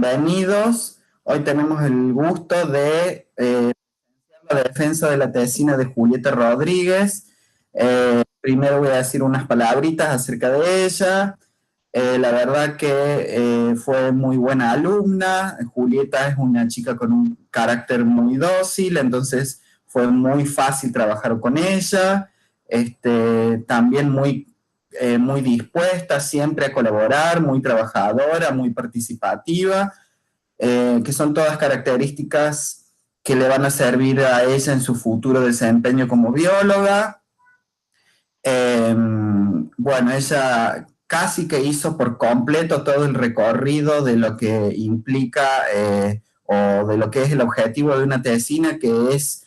Bienvenidos. Hoy tenemos el gusto de la defensa de la tesina de Julieta Rodríguez. Primero voy a decir unas palabritas acerca de ella. La verdad que fue muy buena alumna. Julieta es una chica con un carácter muy dócil, entonces fue muy fácil trabajar con ella. También muy dispuesta siempre a colaborar, muy trabajadora, muy participativa, que son todas características que le van a servir a ella en su futuro desempeño como bióloga. Bueno, ella casi que hizo por completo todo el recorrido de lo que implica o de lo que es el objetivo de una tesina, que es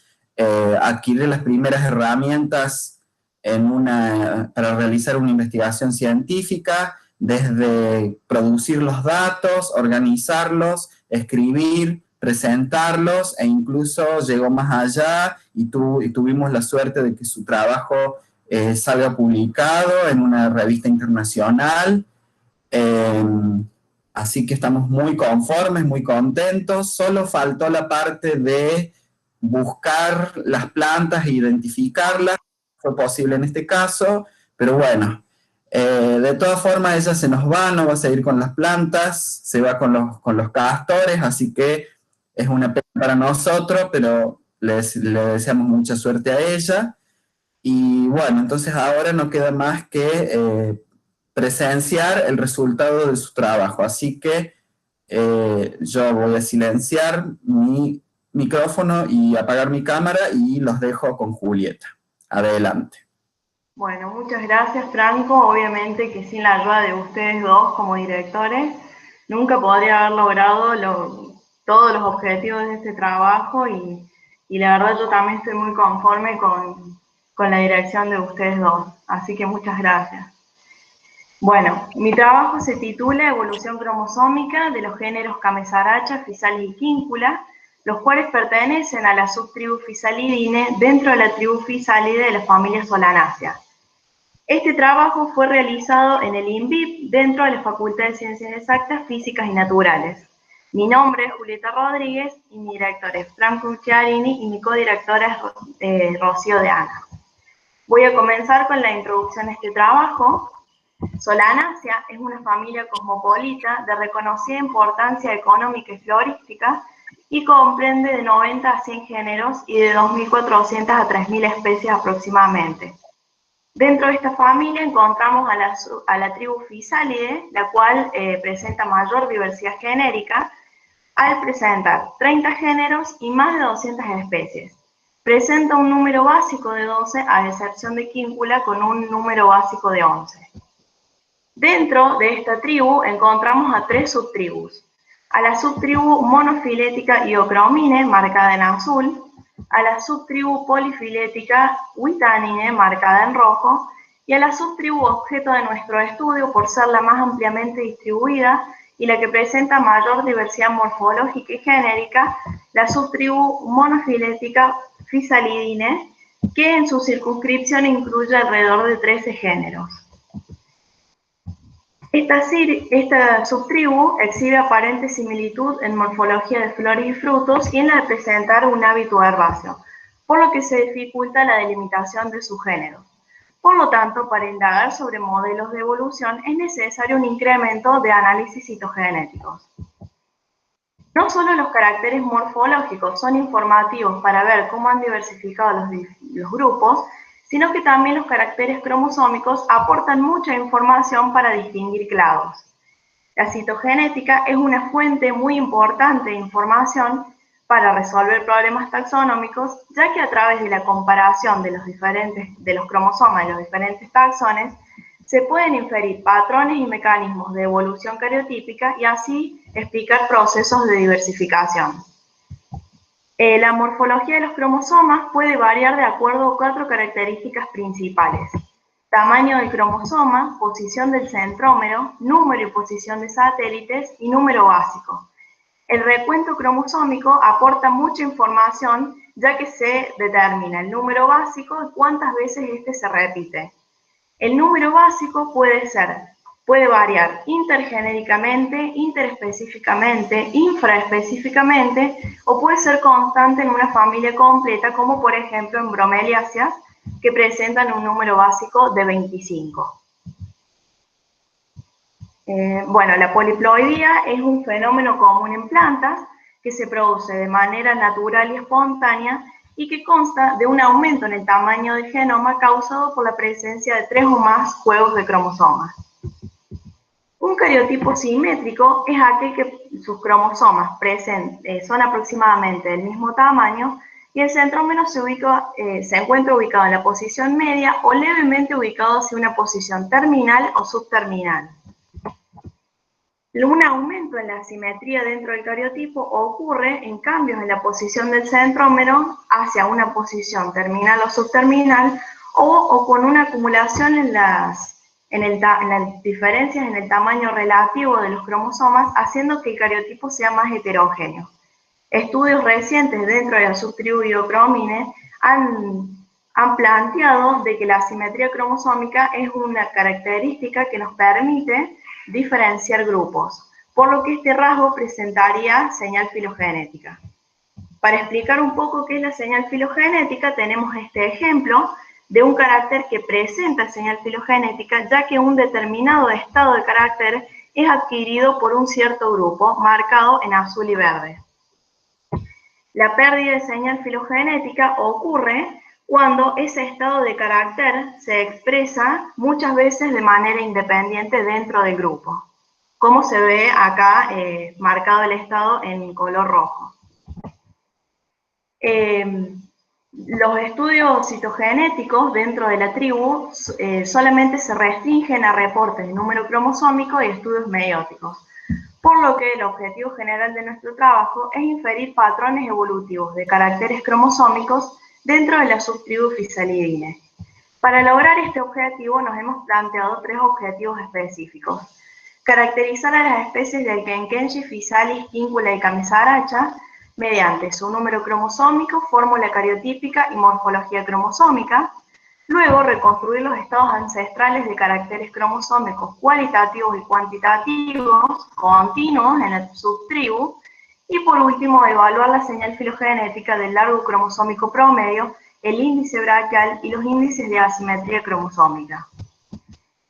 adquirir las primeras herramientas para realizar una investigación científica, desde producir los datos, organizarlos, escribir, presentarlos, e incluso llegó más allá y tuvimos la suerte de que su trabajo salga publicado en una revista internacional. Eh, Así que estamos muy conformes, muy contentos. Solo faltó la parte de buscar las plantas e identificarlas. Fue posible en este caso, pero bueno, de todas formas ella se nos va, no va a seguir con las plantas, se va con los castores, así que es una pena para nosotros, pero le deseamos mucha suerte a ella. Y bueno, entonces ahora no queda más que presenciar el resultado de su trabajo. Así que yo voy a silenciar mi micrófono y apagar mi cámara y los dejo con Julieta. Adelante. Bueno, muchas gracias, Franco. Obviamente que sin la ayuda de ustedes dos como directores, nunca podría haber logrado todos los objetivos de este trabajo y la verdad yo también estoy muy conforme con la dirección de ustedes dos. Así que muchas gracias. Bueno, mi trabajo se titula Evolución cromosómica de los géneros Camesaracha, Physalis y Quíncula, los cuales pertenecen a la subtribu Physalidine dentro de la tribu Physalide de la familia Solanaceae. Este trabajo fue realizado en el INVIP dentro de la Facultad de Ciencias Exactas, Físicas y Naturales. Mi nombre es Julieta Rodríguez y mi director es Franco Chiarini y mi codirectora es Rocío de Ana. Voy a comenzar con la introducción a este trabajo. Solanaceae es una familia cosmopolita de reconocida importancia económica y florística y comprende de 90 a 100 géneros y de 2.400 a 3.000 especies aproximadamente. Dentro de esta familia encontramos a la tribu Physalide, la cual presenta mayor diversidad genérica, al presentar 30 géneros y más de 200 especies. Presenta un número básico de 12, a excepción de Quíncula, con un número básico de 11. Dentro de esta tribu encontramos a tres subtribus: a la subtribu monofilética Iocromine, marcada en azul, a la subtribu polifilética Witanine, marcada en rojo, y a la subtribu objeto de nuestro estudio por ser la más ampliamente distribuida y la que presenta mayor diversidad morfológica y genérica, la subtribu monofilética Physalidine, que en su circunscripción incluye alrededor de 13 géneros. Esta subtribu exhibe aparente similitud en morfología de flores y frutos y en la de presentar un hábito herbáceo, por lo que se dificulta la delimitación de su género. Por lo tanto, para indagar sobre modelos de evolución es necesario un incremento de análisis citogenéticos. No solo los caracteres morfológicos son informativos para ver cómo han diversificado los grupos, sino que también los caracteres cromosómicos aportan mucha información para distinguir clados. La citogenética es una fuente muy importante de información para resolver problemas taxonómicos, ya que a través de la comparación de los cromosomas de los diferentes taxones, se pueden inferir patrones y mecanismos de evolución cariotípica y así explicar procesos de diversificación. La morfología de los cromosomas puede variar de acuerdo a 4 características principales: tamaño del cromosoma, posición del centrómero, número y posición de satélites y número básico. El recuento cromosómico aporta mucha información, ya que se determina el número básico y cuántas veces este se repite. El número básico puede ser Puede variar intergenéricamente, interespecíficamente, infraespecíficamente o puede ser constante en una familia completa, como por ejemplo en bromeliáceas, que presentan un número básico de 25. Bueno, la poliploidía es un fenómeno común en plantas que se produce de manera natural y espontánea y que consta de un aumento en el tamaño del genoma causado por la presencia de 3 o más juegos de cromosomas. Un cariotipo simétrico es aquel que sus cromosomas son aproximadamente del mismo tamaño y el centrómero se encuentra ubicado en la posición media o levemente ubicado hacia una posición terminal o subterminal. Un aumento en la simetría dentro del cariotipo ocurre en cambios en la posición del centrómero hacia una posición terminal o subterminal o con una acumulación en las diferencias en el tamaño relativo de los cromosomas, haciendo que el cariotipo sea más heterogéneo. Estudios recientes dentro de la subtribu Iocromine han planteado de que la asimetría cromosómica es una característica que nos permite diferenciar grupos, por lo que este rasgo presentaría señal filogenética. Para explicar un poco qué es la señal filogenética, tenemos este ejemplo de un carácter que presenta señal filogenética, ya que un determinado estado de carácter es adquirido por un cierto grupo, marcado en azul y verde. La pérdida de señal filogenética ocurre cuando ese estado de carácter se expresa muchas veces de manera independiente dentro del grupo, como se ve acá marcado el estado en color rojo. Los estudios citogenéticos dentro de la tribu solamente se restringen a reportes de número cromosómico y estudios meióticos, por lo que el objetivo general de nuestro trabajo es inferir patrones evolutivos de caracteres cromosómicos dentro de la subtribu Physalidinae. Para lograr este objetivo nos hemos planteado 3 objetivos específicos. Caracterizar a las especies del Kenkenchi, Physalis, Quincula y Camisaracha mediante su número cromosómico, fórmula cariotípica y morfología cromosómica. Luego, reconstruir los estados ancestrales de caracteres cromosómicos cualitativos y cuantitativos continuos en la subtribu. Y por último, evaluar la señal filogenética del largo cromosómico promedio, el índice braquial y los índices de asimetría cromosómica.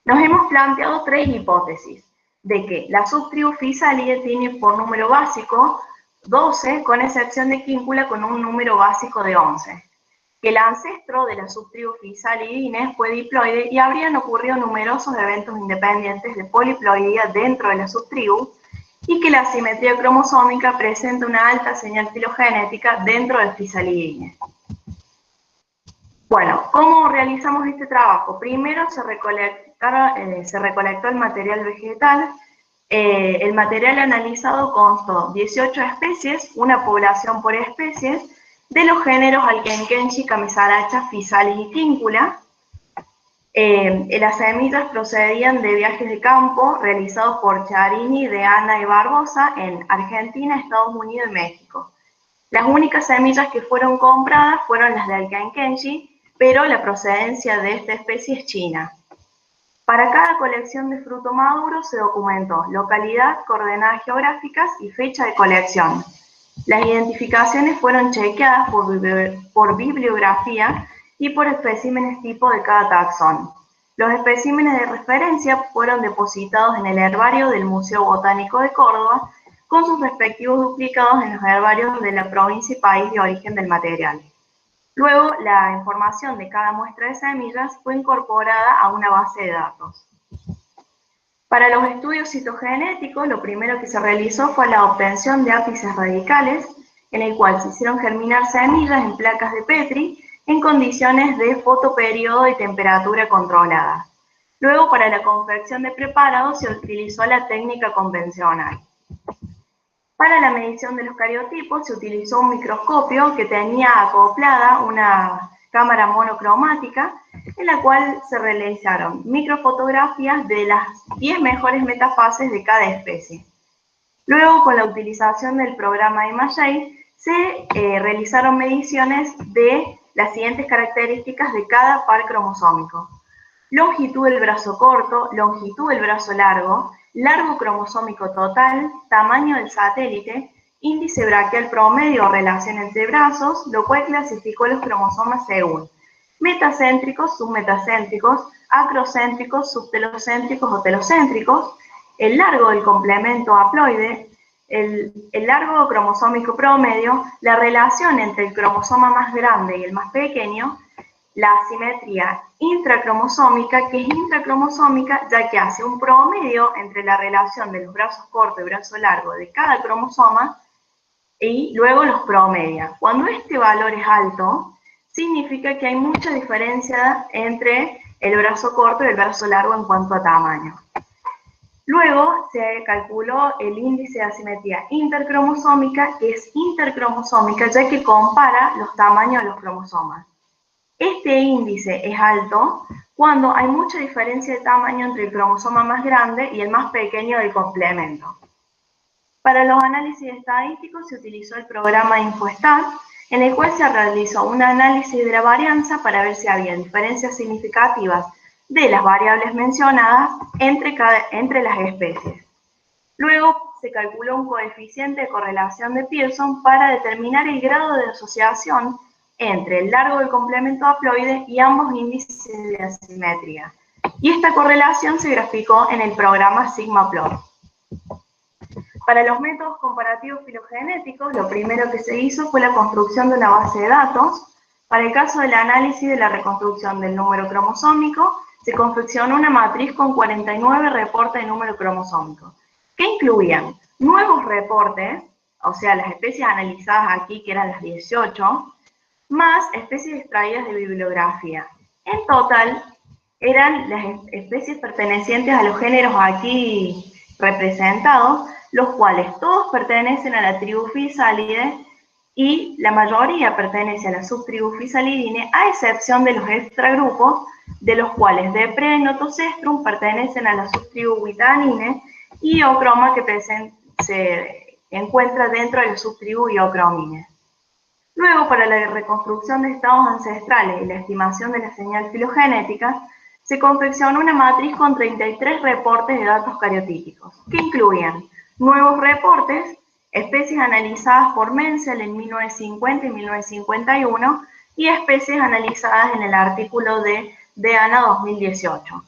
Nos hemos planteado 3 hipótesis, de que la subtribu Physalia tiene por número básico 12, con excepción de Quincula con un número básico de 11. Que el ancestro de la subtribu Physalidinae fue diploide y habrían ocurrido numerosos eventos independientes de poliploidía dentro de la subtribu, y que la asimetría cromosómica presenta una alta señal filogenética dentro de Physalidinae. Bueno, ¿cómo realizamos este trabajo? Primero se recolectó el material vegetal. El material analizado constó 18 especies, una población por especies, de los géneros Alkenkenchi, Camisaracha, Physalis y Quincula. Las semillas procedían de viajes de campo realizados por Charini, Deana y Barbosa en Argentina, Estados Unidos y México. Las únicas semillas que fueron compradas fueron las de Alkenkenchi, pero la procedencia de esta especie es china. Para cada colección de fruto maduro se documentó localidad, coordenadas geográficas y fecha de colección. Las identificaciones fueron chequeadas por bibliografía y por especímenes tipo de cada taxón. Los especímenes de referencia fueron depositados en el herbario del Museo Botánico de Córdoba, con sus respectivos duplicados en los herbarios de la provincia y país de origen del material. Luego, la información de cada muestra de semillas fue incorporada a una base de datos. Para los estudios citogenéticos, lo primero que se realizó fue la obtención de ápices radicales, en el cual se hicieron germinar semillas en placas de Petri en condiciones de fotoperiodo y temperatura controlada. Luego, para la confección de preparados, se utilizó la técnica convencional. Para la medición de los cariotipos se utilizó un microscopio que tenía acoplada una cámara monocromática en la cual se realizaron microfotografías de las 10 mejores metafases de cada especie. Luego, con la utilización del programa Imagery, se realizaron mediciones de las siguientes características de cada par cromosómico. longitud del brazo corto, longitud del brazo largo, largo cromosómico total, tamaño del satélite, índice braquial promedio o relación entre brazos, lo cual clasificó los cromosomas según metacéntricos, submetacéntricos, acrocéntricos, subtelocéntricos o telocéntricos, el largo del complemento haploide, el largo cromosómico promedio, la relación entre el cromosoma más grande y el más pequeño, la asimetría intracromosómica, que es intracromosómica ya que hace un promedio entre la relación de los brazos cortos y brazo largo de cada cromosoma y luego los promedia. Cuando este valor es alto, significa que hay mucha diferencia entre el brazo corto y el brazo largo en cuanto a tamaño. Luego se calculó el índice de asimetría intercromosómica, que es intercromosómica ya que compara los tamaños de los cromosomas. Este índice es alto cuando hay mucha diferencia de tamaño entre el cromosoma más grande y el más pequeño del complemento. Para los análisis estadísticos se utilizó el programa InfoStat, en el cual se realizó un análisis de la varianza para ver si había diferencias significativas de las variables mencionadas entre las especies. Luego se calculó un coeficiente de correlación de Pearson para determinar el grado de asociación entre el largo del complemento haploide y ambos índices de asimetría. Y esta correlación se graficó en el programa Sigmaplot. Para los métodos comparativos filogenéticos, lo primero que se hizo fue la construcción de una base de datos. Para el caso del análisis de la reconstrucción del número cromosómico, se confeccionó una matriz con 49 reportes de número cromosómico, que incluían nuevos reportes, o sea, las especies analizadas aquí, que eran las 18, más especies extraídas de bibliografía. En total, eran las especies pertenecientes a los géneros aquí representados, los cuales todos pertenecen a la tribu Physalide y la mayoría pertenece a la subtribu Physalidine, a excepción de los extragrupos, de los cuales Depre y Notocestrum pertenecen a la subtribu Witanine y Ochroma que se encuentra dentro de la subtribu Iochromine. Luego, para la reconstrucción de estados ancestrales y la estimación de la señal filogenética, se confeccionó una matriz con 33 reportes de datos cariotípicos, que incluían nuevos reportes, especies analizadas por Menzel en 1950 y 1951 y especies analizadas en el artículo de DEANA 2018.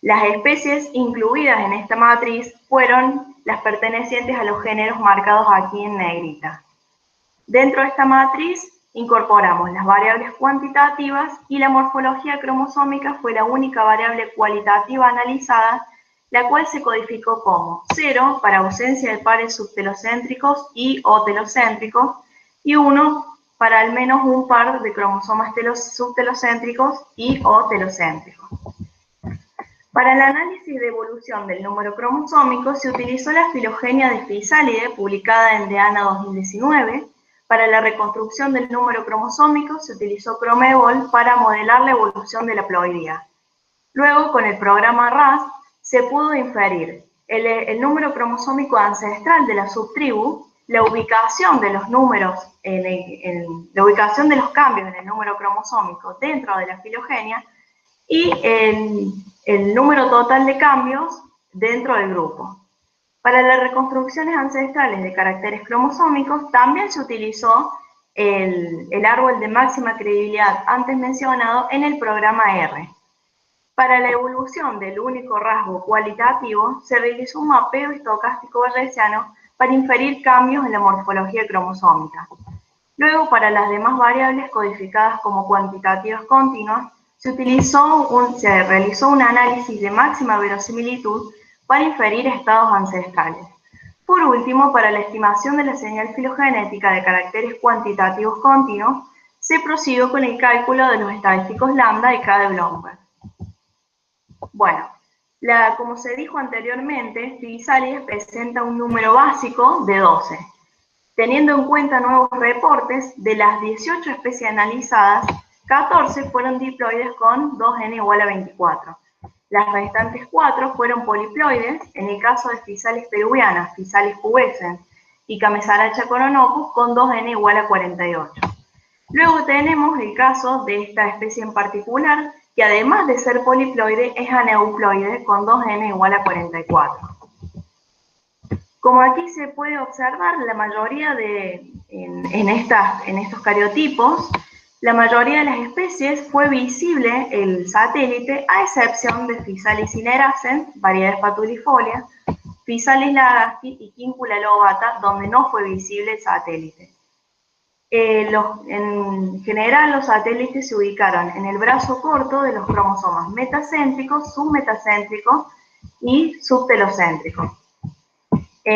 Las especies incluidas en esta matriz fueron las pertenecientes a los géneros marcados aquí en negrita. Dentro de esta matriz incorporamos las variables cuantitativas y la morfología cromosómica fue la única variable cualitativa analizada, la cual se codificó como 0 para ausencia de pares subtelocéntricos y o telocéntricos y 1 para al menos un par de cromosomas subtelocéntricos y o telocéntricos. Para el análisis de evolución del número cromosómico se utilizó la filogenia de Physalide, publicada en DEANA 2019. Para la reconstrucción del número cromosómico se utilizó Cromebol para modelar la evolución de la ploidía. Luego, con el programa RAS, se pudo inferir el número cromosómico ancestral de la subtribu, la ubicación de los números, la ubicación de los cambios en el número cromosómico dentro de la filogenia y el número total de cambios dentro del grupo. Para las reconstrucciones ancestrales de caracteres cromosómicos también se utilizó el árbol de máxima credibilidad antes mencionado en el programa R. Para la evolución del único rasgo cualitativo se realizó un mapeo estocástico bayesiano para inferir cambios en la morfología cromosómica. Luego, para las demás variables codificadas como cuantitativas continuas, se realizó un análisis de máxima verosimilitud para inferir estados ancestrales. Por último, para la estimación de la señal filogenética de caracteres cuantitativos continuos, se prosiguió con el cálculo de los estadísticos lambda y K de Blomberg. Bueno, como se dijo anteriormente, Physalide presenta un número básico de 12. Teniendo en cuenta nuevos reportes, de las 18 especies analizadas, 14 fueron diploides con 2n igual a 24. Las restantes 4 fueron poliploides, en el caso de Physalis peruviana, Physalis pubescens y Camesaracha coronopus con 2n igual a 48. Luego tenemos el caso de esta especie en particular, que además de ser poliploide es aneuploide con 2n igual a 44. Como aquí se puede observar, la mayoría en estos cariotipos, la mayoría de las especies fue visible el satélite, a excepción de Physalis cineracens, variedad espatulifolia, Physalis lagasti y Quincula lobata, donde no fue visible el satélite. En general, los satélites se ubicaron en el brazo corto de los cromosomas metacéntricos, submetacéntricos y subtelocéntricos.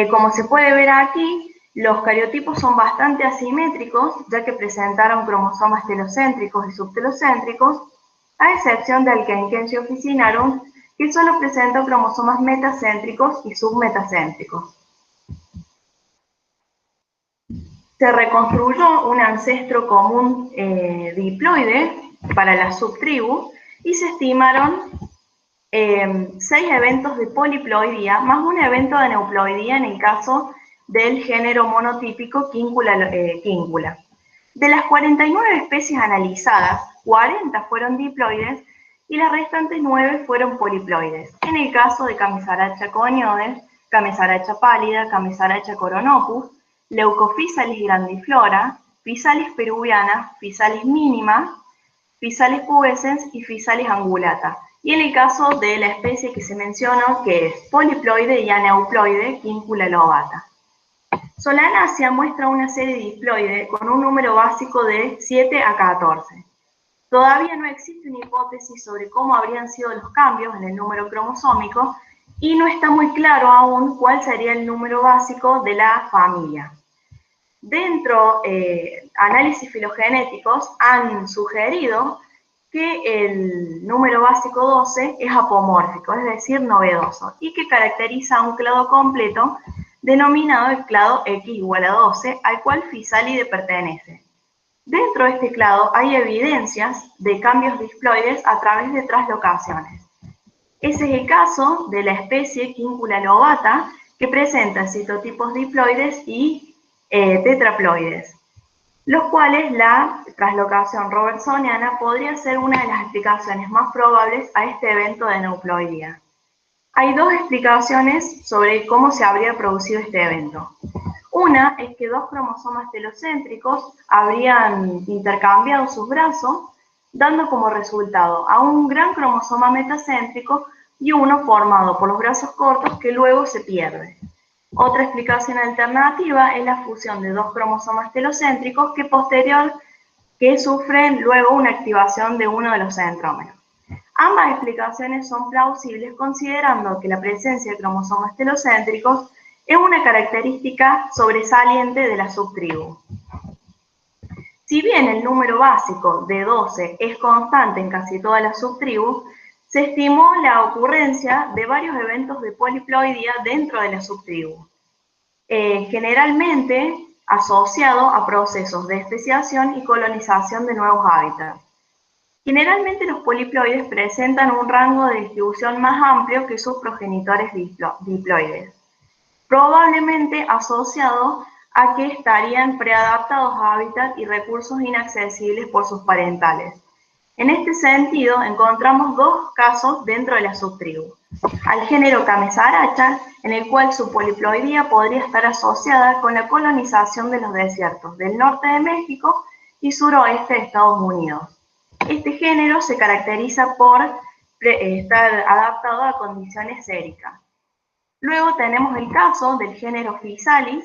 Como se puede ver aquí, los cariotipos son bastante asimétricos, ya que presentaron cromosomas telocéntricos y subtelocéntricos, a excepción del Kenkensia officinarum, que solo presenta cromosomas metacéntricos y submetacéntricos. Se reconstruyó un ancestro común diploide para la subtribu y se estimaron 6 eventos de poliploidía más un evento de aneuploidía en el caso del género monotípico Quincula. De las 49 especies analizadas, 40 fueron diploides y las restantes 9 fueron poliploides. En el caso de Camisaracha conioides, Camisaracha pálida, Camisaracha coronopus, Leucophysalis grandiflora, Physalis peruviana, Physalis minima, Physalis pubescens y Physalis angulata. Y en el caso de la especie que se mencionó, que es poliploide y aneuploide, Quincula lobata. Solanaceae muestra una serie diploide con un número básico de 7 a 14. Todavía no existe una hipótesis sobre cómo habrían sido los cambios en el número cromosómico y no está muy claro aún cuál sería el número básico de la familia. Dentro análisis filogenéticos han sugerido que el número básico 12 es apomórfico, es decir, novedoso, y que caracteriza un clado completo denominado el clado X igual a 12, al cual Physalide pertenece. Dentro de este clado hay evidencias de cambios diploides a través de translocaciones. Ese es el caso de la especie Quincula lobata, que presenta citotipos diploides y tetraploides, los cuales la translocación robertsoniana podría ser una de las explicaciones más probables a este evento de aneuploidía. Hay dos explicaciones sobre cómo se habría producido este evento. Una es que 2 cromosomas telocéntricos habrían intercambiado sus brazos, dando como resultado a un gran cromosoma metacéntrico y uno formado por los brazos cortos que luego se pierde. Otra explicación alternativa es la fusión de 2 cromosomas telocéntricos que sufren luego una activación de uno de los centrómeros. Ambas explicaciones son plausibles considerando que la presencia de cromosomas telocéntricos es una característica sobresaliente de la subtribu. Si bien el número básico de 12 es constante en casi todas las subtribus, se estimó la ocurrencia de varios eventos de poliploidía dentro de la subtribu, generalmente asociado a procesos de especiación y colonización de nuevos hábitats. Generalmente los poliploides presentan un rango de distribución más amplio que sus progenitores diploides, probablemente asociado a que estarían preadaptados a hábitats y recursos inaccesibles por sus parentales. En este sentido, encontramos 2 casos dentro de la subtribu. Al género Camisaracha, en el cual su poliploidía podría estar asociada con la colonización de los desiertos del norte de México y suroeste de Estados Unidos. Este género se caracteriza por estar adaptado a condiciones séricas. Luego tenemos el caso del género Physalis.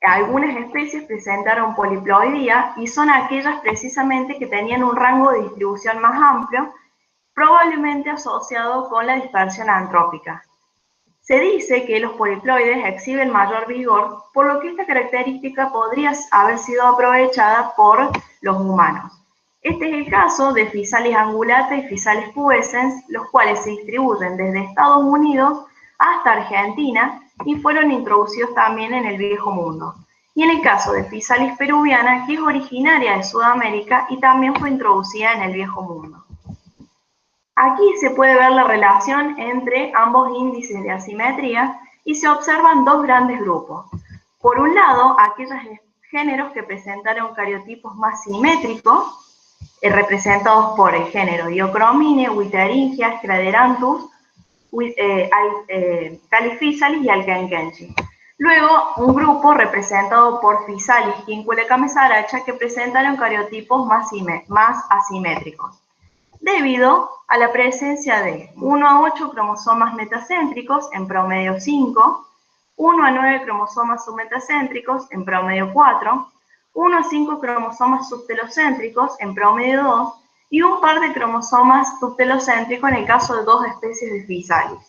Algunas especies presentaron poliploidía y son aquellas precisamente que tenían un rango de distribución más amplio, probablemente asociado con la dispersión antrópica. Se dice que los poliploides exhiben mayor vigor, por lo que esta característica podría haber sido aprovechada por los humanos. Este es el caso de Physalis angulata y Physalis pubescens, los cuales se distribuyen desde Estados Unidos hasta Argentina y fueron introducidos también en el Viejo Mundo. Y en el caso de Physalis peruviana, que es originaria de Sudamérica y también fue introducida en el Viejo Mundo. Aquí se puede ver la relación entre ambos índices de asimetría y se observan 2 grandes grupos. Por un lado, aquellos géneros que presentaron cariotipos más simétricos, representados por el género Diocromine, Witheringia, Scraderanthus, Caliphysalis y Alcaenkenchi. Luego, un grupo representado por Physalis, Quincula, Camesaracha, que presentaron cariotipos más asimétricos, debido a la presencia de 1 a 8 cromosomas metacéntricos, en promedio 5, 1 a 9 cromosomas submetacéntricos, en promedio 4, 1 a 5 cromosomas subtelocéntricos, en promedio 2, y un par de cromosomas subtelocéntricos en el caso de 2 especies de Physalis.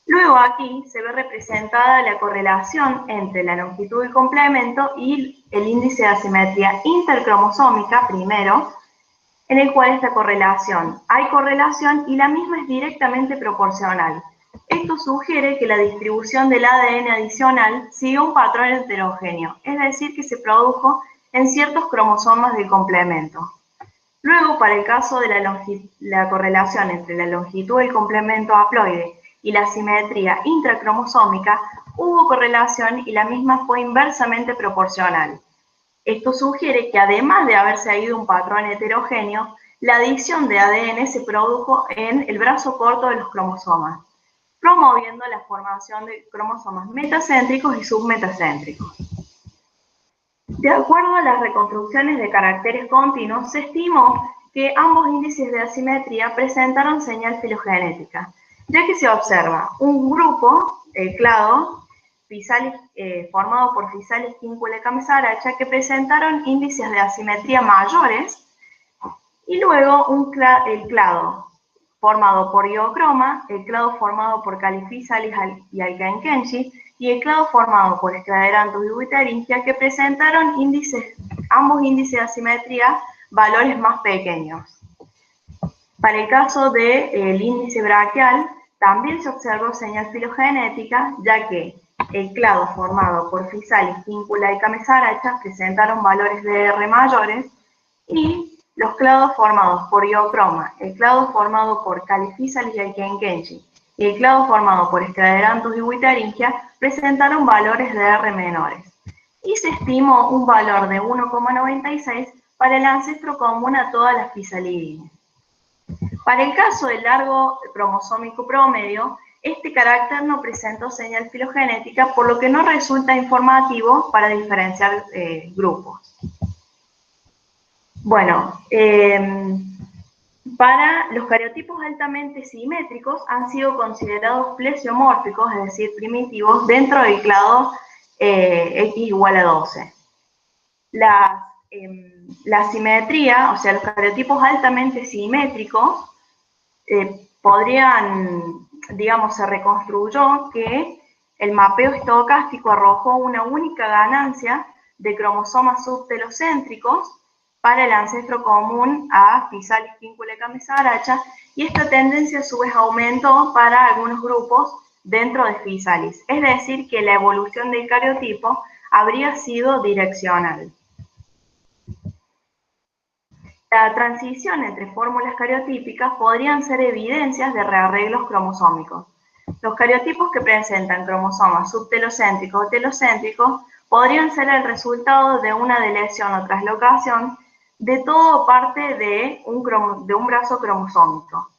Luego aquí se ve representada la correlación entre la longitud del complemento y el índice de asimetría intercromosómica, primero, en el cual hay correlación y la misma es directamente proporcional. Esto sugiere que la distribución del ADN adicional sigue un patrón heterogéneo, es decir, que se produjo en ciertos cromosomas del complemento. Luego, para el caso de la correlación entre la longitud del complemento haploide y la simetría intracromosómica, hubo correlación y la misma fue inversamente proporcional. Esto sugiere que además de haber seguido un patrón heterogéneo, la adición de ADN se produjo en el brazo corto de los cromosomas, promoviendo la formación de cromosomas metacéntricos y submetacéntricos. De acuerdo a las reconstrucciones de caracteres continuos, se estimó que ambos índices de asimetría presentaron señal filogenética, ya que se observa un grupo, el clado, formado por Physalis, Quincula y Camesaracha, que presentaron índices de asimetría mayores, y luego el clado formado por Iocroma, el clado formado por Caliphysalis y Alcaenkenchi, y el clado formado por Scraderanthus y Witheringia, que presentaron ambos índices de asimetría valores más pequeños. Para el caso del índice braquial, también se observó señal filogenética, ya que el clado formado por Physalis, Quincula y Camesaracha presentaron valores de R mayores, y los clados formados por Iocroma, el clado formado por Caliphysalis y Alcaenkenchi, y el clado formado por Scraderanthus y Witheringia presentaron valores de R menores. Y se estimó un valor de 1,96 para el ancestro común a todas las Physalidines. Para el caso del largo cromosómico promedio, este carácter no presentó señal filogenética, por lo que no resulta informativo para diferenciar grupos. Bueno, para los cariotipos altamente simétricos han sido considerados plesiomórficos, es decir, primitivos, dentro del clado X igual a 12. La simetría, o sea, los cariotipos altamente simétricos, se reconstruyó que el mapeo estocástico arrojó una única ganancia de cromosomas subtelocéntricos para el ancestro común a Physalis, Quincula y Camesaracha, y esta tendencia a su vez aumentó para algunos grupos dentro de Physalis, es decir, que la evolución del cariotipo habría sido direccional. La transición entre fórmulas cariotípicas podrían ser evidencias de rearreglos cromosómicos. Los cariotipos que presentan cromosomas subtelocéntricos o telocéntricos podrían ser el resultado de una deleción o translocación de todo o parte de un brazo cromosómico.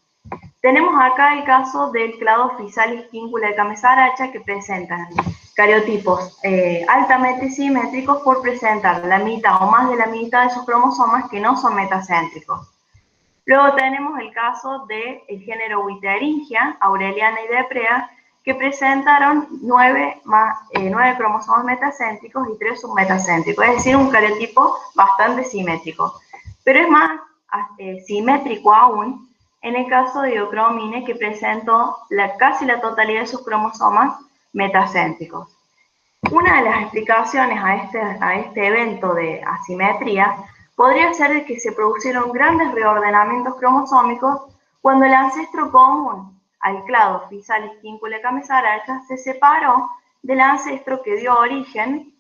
Tenemos acá el caso del clado Physalis, Quincula y Camesaracha, que presentan cariotipos altamente simétricos por presentar la mitad o más de la mitad de sus cromosomas que no son metacéntricos. Luego tenemos el caso del género Witheringia, Aureliana y Deprea, que presentaron 9 cromosomas metacéntricos y 3 submetacéntricos, es decir, un cariotipo bastante simétrico. Pero es más simétrico aún en el caso de Diocromine, que presentó casi la totalidad de sus cromosomas metacéntricos. Una de las explicaciones a este evento de asimetría podría ser que se produjeron grandes reordenamientos cromosómicos cuando el ancestro común al clado Physalis, Quincula y Camesaracha se separó del ancestro que dio origen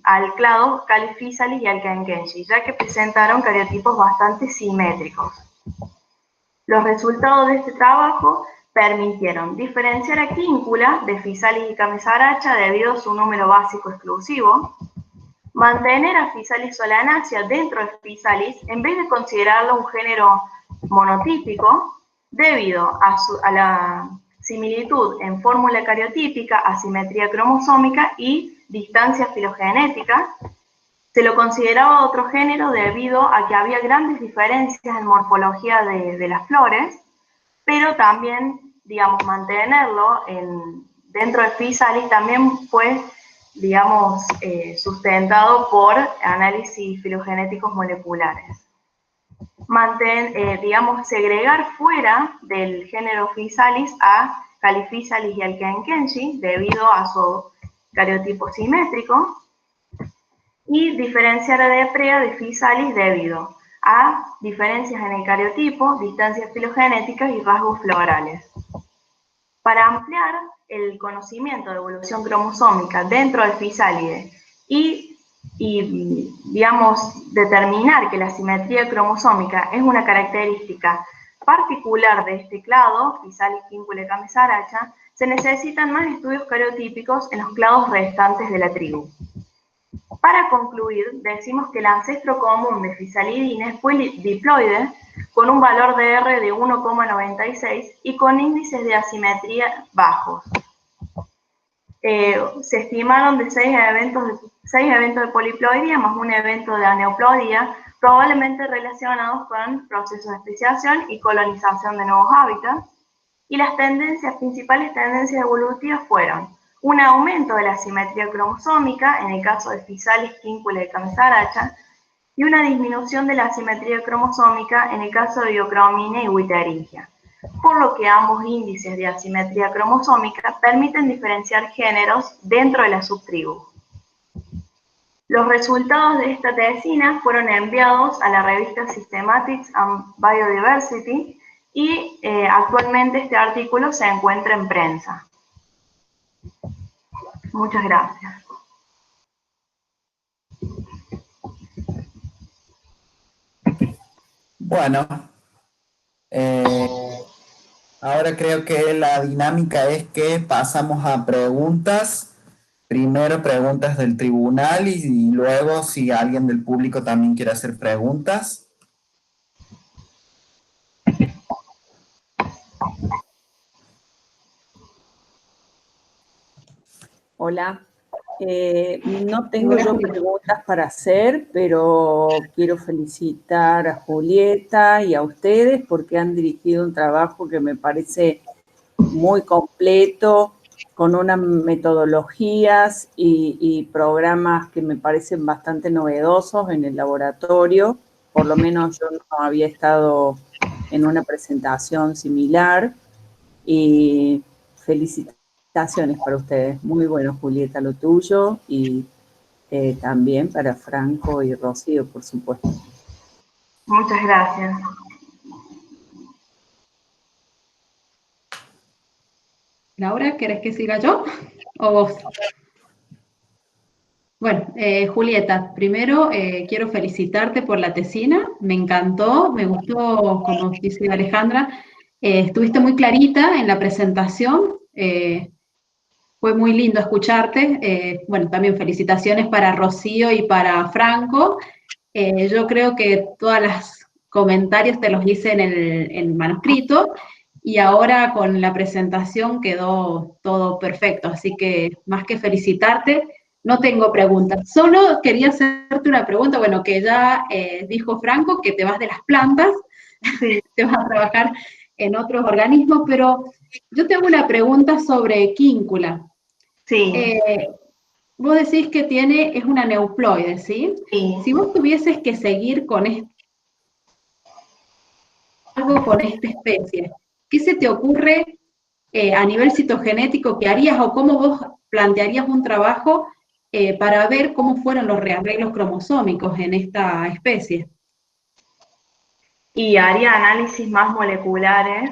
al clado Caliphysalis y Alcaenkenchi, ya que presentaron cariotipos bastante simétricos. Los resultados de este trabajo permitieron diferenciar a Quincula de Physalis y Camesaracha debido a su número básico exclusivo, mantener a Physalis solanacea dentro de Physalis en vez de considerarlo un género monotípico debido a la similitud en fórmula cariotípica, asimetría cromosómica y distancia filogenética. Se lo consideraba otro género debido a que había grandes diferencias en morfología de las flores, pero también, digamos, mantenerlo dentro de Physalis también fue, digamos, sustentado por análisis filogenéticos moleculares. Digamos, segregar fuera del género Physalis a Caliphysalis y al Kenkenchi debido a su cariotipo simétrico, y diferenciar a Deprea de Physalis debido a diferencias en el cariotipo, distancias filogenéticas y rasgos florales. Para ampliar el conocimiento de evolución cromosómica dentro de Physalis y digamos, determinar que la simetría cromosómica es una característica particular de este clado, Physalis quincule Camesaracha, se necesitan más estudios cariotípicos en los clados restantes de la tribu. Para concluir, decimos que el ancestro común de Physalidines fue diploide, con un valor de R de 1,96 y con índices de asimetría bajos. Se estimaron de 6 eventos de poliploidía más un evento de aneuploidía, probablemente relacionados con procesos de especiación y colonización de nuevos hábitats. Y las principales tendencias evolutivas fueron un aumento de la simetría cromosómica, en el caso de Physalis quincule Camesaracha, y una disminución de la simetría cromosómica en el caso de Diocromina y Witteringia, por lo que ambos índices de asimetría cromosómica permiten diferenciar géneros dentro de la subtribu. Los resultados de esta tesina fueron enviados a la revista Systematics and Biodiversity y actualmente este artículo se encuentra en prensa. Muchas gracias. Bueno, ahora creo que la dinámica es que pasamos a preguntas. Primero preguntas del tribunal y luego si alguien del público también quiere hacer preguntas. Hola. No tengo yo preguntas para hacer, pero quiero felicitar a Julieta y a ustedes porque han dirigido un trabajo que me parece muy completo, con unas metodologías y programas que me parecen bastante novedosos en el laboratorio. Por lo menos yo no había estado en una presentación similar y felicitaciones para ustedes. Muy bueno, Julieta, lo tuyo y también para Franco y Rocío, por supuesto. Muchas gracias. Laura, ¿querés que siga yo o vos? Bueno, Julieta, primero quiero felicitarte por la tesina, me encantó, me gustó, como dice Alejandra, estuviste muy clarita en la presentación, fue muy lindo escucharte, bueno, también felicitaciones para Rocío y para Franco, yo creo que todos los comentarios te los hice en el manuscrito, y ahora con la presentación quedó todo perfecto, así que más que felicitarte, no tengo preguntas. Solo quería hacerte una pregunta, bueno, que ya dijo Franco que te vas de las plantas, Sí. te vas a trabajar en otros organismos, pero yo tengo una pregunta sobre quíncula. Sí. Vos decís que es una neuploide, ¿sí? Sí. Si vos tuvieses que seguir con algo con esta especie, ¿qué se te ocurre a nivel citogenético que harías o cómo vos plantearías un trabajo para ver cómo fueron los rearreglos cromosómicos en esta especie? Y haría análisis más moleculares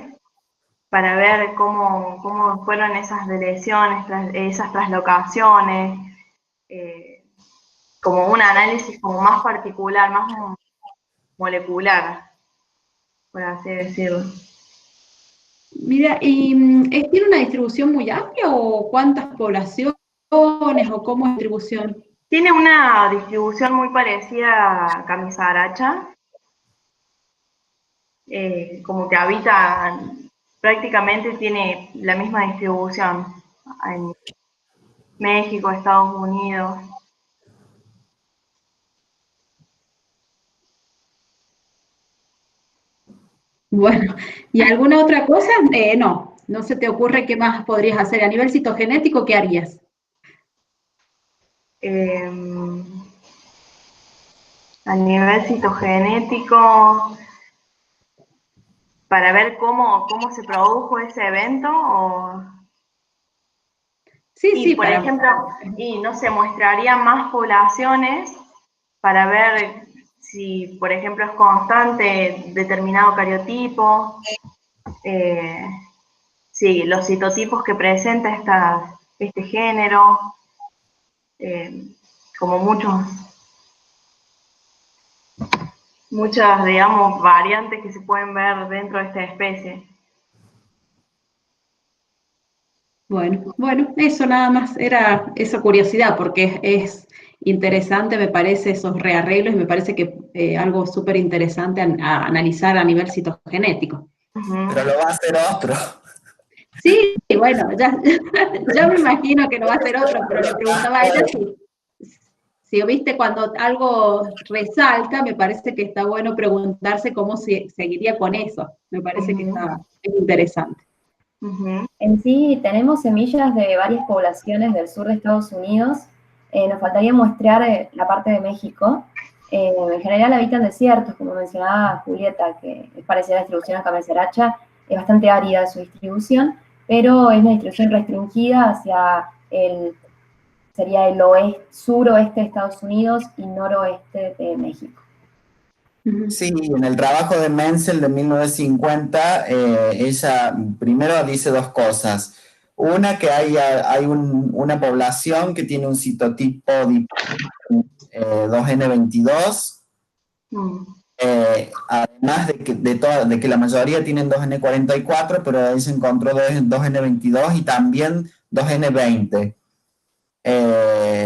para ver cómo fueron esas deleciones, esas translocaciones, como un análisis como más particular, más molecular, por así decirlo. Mira, ¿y tiene una distribución muy amplia o cuántas poblaciones o cómo es la distribución? Tiene una distribución muy parecida a Camisaracha, como que habita, prácticamente tiene la misma distribución en México, Estados Unidos. Bueno, ¿y alguna otra cosa? No se te ocurre qué más podrías hacer. A nivel citogenético, ¿qué harías? A nivel citogenético, para ver cómo se produjo ese evento, Sí, por ejemplo, no se mostraría más poblaciones para ver si, por ejemplo, es constante determinado cariotipo, si los citotipos que presenta este género, como muchas, digamos, variantes que se pueden ver dentro de esta especie. Bueno, eso nada más era esa curiosidad, porque es interesante, me parece, esos rearreglos, y me parece que algo súper interesante a analizar a nivel citogenético. Pero lo va a hacer otro. Sí, bueno, ya me imagino que no va a ser otro, pero le preguntaba a ella si viste cuando algo resalta, me parece que está bueno preguntarse cómo seguiría con eso. Me parece que es interesante. En sí, tenemos semillas de varias poblaciones del sur de Estados Unidos. Nos faltaría muestrear la parte de México. En general habitan desiertos, como mencionaba Julieta, que es parecida a la distribución a Camisaracha, es bastante árida su distribución, pero es una distribución restringida hacia sería el suroeste de Estados Unidos y noroeste de México. Sí, en el trabajo de Menzel de 1950, ella primero dice dos cosas. Una, que hay una población que tiene un citotipo 2N22, además de que la mayoría tienen 2N44, pero ahí se encontró 2N22 y también 2N20.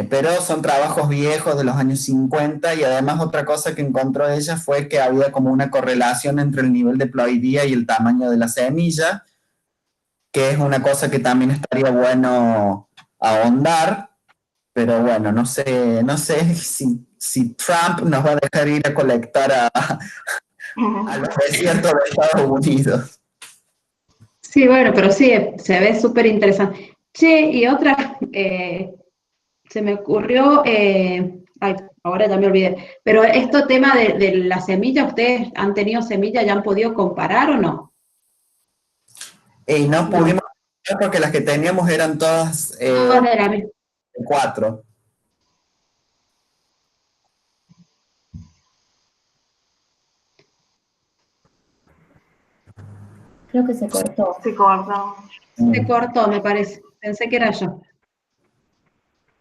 Pero son trabajos viejos de los años 50, y además otra cosa que encontró ella fue que había como una correlación entre el nivel de ploidía y el tamaño de la semilla, que es una cosa que también estaría bueno ahondar, pero bueno, no sé si Trump nos va a dejar ir a colectar a los desiertos de Estados Unidos. Sí, bueno, pero sí, se ve súper interesante. Che, y otra, se me ocurrió, ahora ya me olvidé, pero este tema de la semilla, ¿ustedes han tenido semilla, ya han podido comparar o no? Y no pudimos, porque las que teníamos eran todas Todas de la misma. 4. Creo que se cortó. Se cortó. Se cortó, me parece. Pensé que era yo.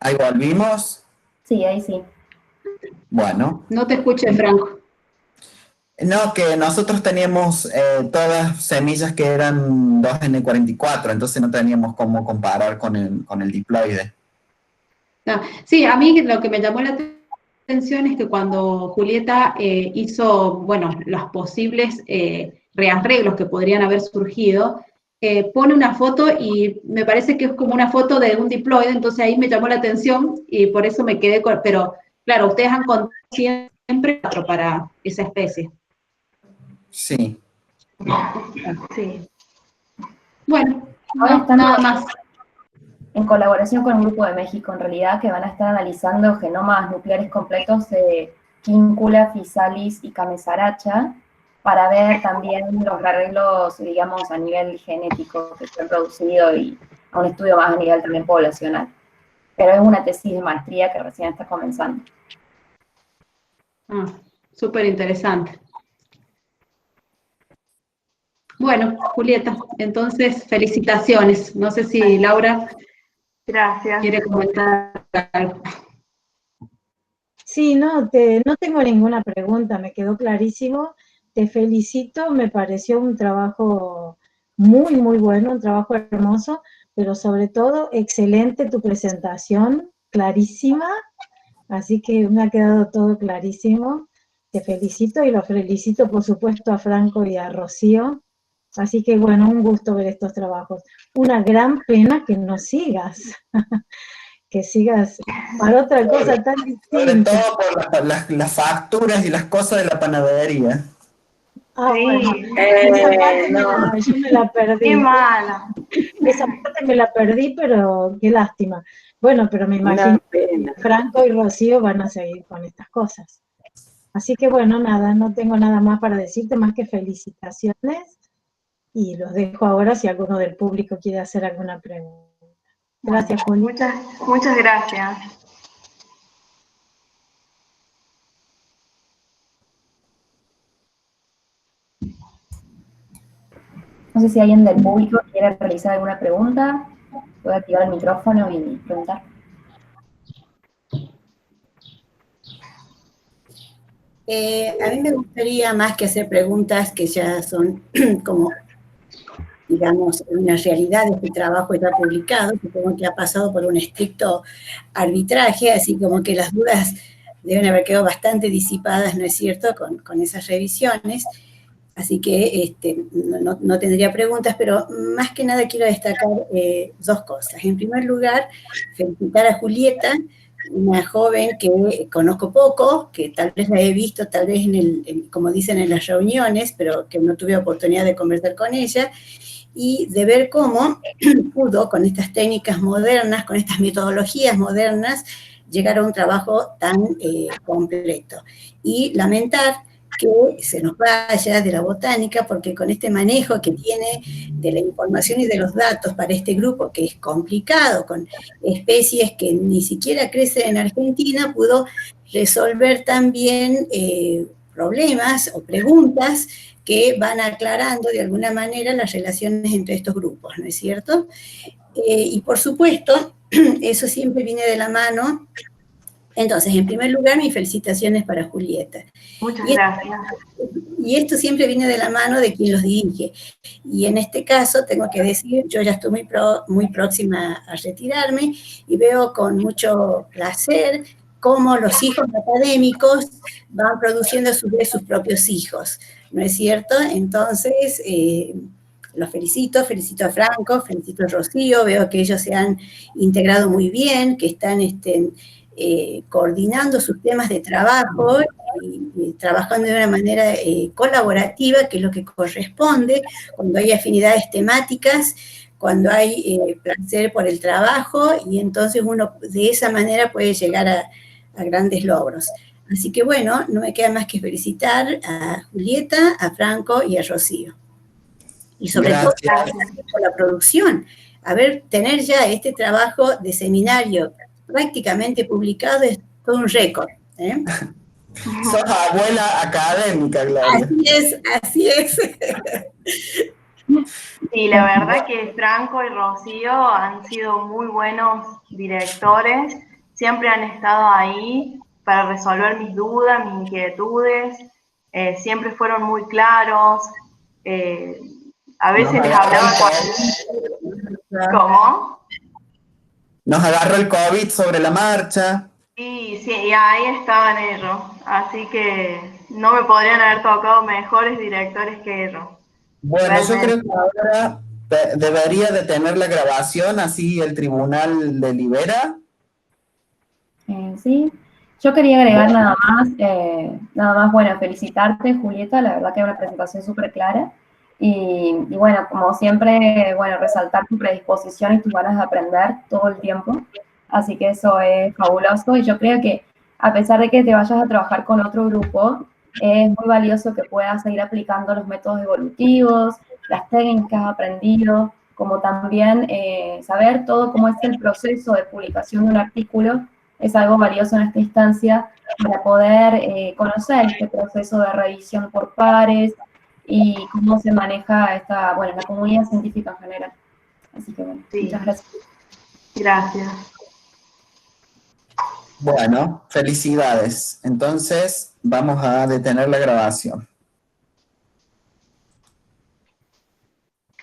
¿Ahí volvimos? Sí, ahí sí. Bueno. No te escuché, Franco. No, que nosotros teníamos todas semillas que eran 2N44, entonces no teníamos cómo comparar con el diploide. No, sí, a mí lo que me llamó la atención es que cuando Julieta hizo, bueno, los posibles rearreglos que podrían haber surgido, pone una foto y me parece que es como una foto de un diploide, entonces ahí me llamó la atención y por eso me quedé con, pero claro, ustedes han contado siempre 4 para esa especie. Sí. Sí. Bueno, Ahora están nada más. en colaboración con un grupo de México, en realidad, que van a estar analizando genomas nucleares completos de Quíncula, Physalis y Camisaracha, para ver también los arreglos, digamos, a nivel genético que se han producido y a un estudio más a nivel también poblacional. Pero es una tesis de maestría que recién está comenzando. Súper interesante. Bueno, Julieta, entonces felicitaciones. No sé si Laura quiere comentar algo. Sí, no tengo ninguna pregunta, me quedó clarísimo. Te felicito, me pareció un trabajo muy, muy bueno, un trabajo hermoso, pero sobre todo excelente tu presentación, clarísima. así que me ha quedado todo clarísimo. Te felicito y los felicito, por supuesto, a Franco y a Rocío. Así que, bueno, un gusto ver estos trabajos. Una gran pena que no sigas, que sigas para otra cosa tan Sobre distinta. todo por las facturas y las cosas de la panadería. Ah, Sí. bueno, esa parte no. yo me la perdí. Qué mala. Esa parte me la perdí, pero qué lástima. Bueno, pero me imagino Una que pena. Franco y Rocío van a seguir con estas cosas. Así que bueno, nada, no tengo nada más para decirte más que felicitaciones y los dejo ahora si alguno del público quiere hacer alguna pregunta. Gracias, Juli. Muchas gracias. No sé si alguien del público quiere realizar alguna pregunta. Puedo activar el micrófono y preguntar. A mí me gustaría, más que hacer preguntas que ya son como, digamos, una realidad de este trabajo ya publicado, supongo que ha pasado por un estricto arbitraje, así como que las dudas deben haber quedado bastante disipadas, ¿no es cierto?, con esas revisiones. Así que no tendría preguntas, pero más que nada quiero destacar dos cosas. En primer lugar, felicitar a Julieta, una joven que conozco poco, que tal vez la he visto, tal vez como dicen en las reuniones, pero que no tuve oportunidad de conversar con ella, y de ver cómo pudo, con estas técnicas modernas, con estas metodologías modernas, llegar a un trabajo tan completo. Y lamentar que se nos vaya de la botánica, porque con este manejo que tiene de la información y de los datos para este grupo, que es complicado, con especies que ni siquiera crecen en Argentina, pudo resolver también problemas o preguntas que van aclarando de alguna manera las relaciones entre estos grupos, ¿no es cierto? Y por supuesto, eso siempre viene de la mano. Entonces, en primer lugar, mis felicitaciones para Julieta. Muchas gracias. Y esto siempre viene de la mano de quien los dirige. Y en este caso, tengo que decir, yo ya estoy muy próxima a retirarme y veo con mucho placer cómo los hijos académicos van produciendo a su vez sus propios hijos, ¿no es cierto? Entonces, los felicito a Franco, felicito a Rocío, veo que ellos se han integrado muy bien, que están coordinando sus temas de trabajo y trabajando de una manera colaborativa, que es lo que corresponde cuando hay afinidades temáticas, cuando hay placer por el trabajo, y entonces uno de esa manera puede llegar a grandes logros. Así que bueno, no me queda más que felicitar a Julieta, a Franco y a Rocío. Y sobre todo por la producción. Tener ya este trabajo de seminario prácticamente publicado es todo un récord. Sos abuela académica, Gloria. Así es. Sí, la verdad que Franco y Rocío han sido muy buenos directores, siempre han estado ahí para resolver mis dudas, mis inquietudes, siempre fueron muy claros, a veces les hablaba ¿Cómo? Nos agarró el COVID sobre la marcha. Sí, y ahí estaban ellos, así que no me podrían haber tocado mejores directores que ellos. Bueno, realmente. yo creo que ahora debería detener la grabación, así el tribunal delibera. Sí, yo quería agregar nada más, bueno, felicitarte, Julieta, la verdad que es una presentación súper clara. Y bueno, como siempre, bueno, resaltar tu predisposición y tus ganas de aprender todo el tiempo. Así que eso es fabuloso y yo creo que a pesar de que te vayas a trabajar con otro grupo, es muy valioso que puedas seguir aplicando los métodos evolutivos, las técnicas aprendido, como también saber todo cómo es el proceso de publicación de un artículo, es algo valioso en esta instancia para poder conocer este proceso de revisión por pares, y cómo se maneja la comunidad científica en general. Así que bueno, sí. Muchas gracias. Gracias. Bueno, felicidades. Entonces, vamos a detener la grabación.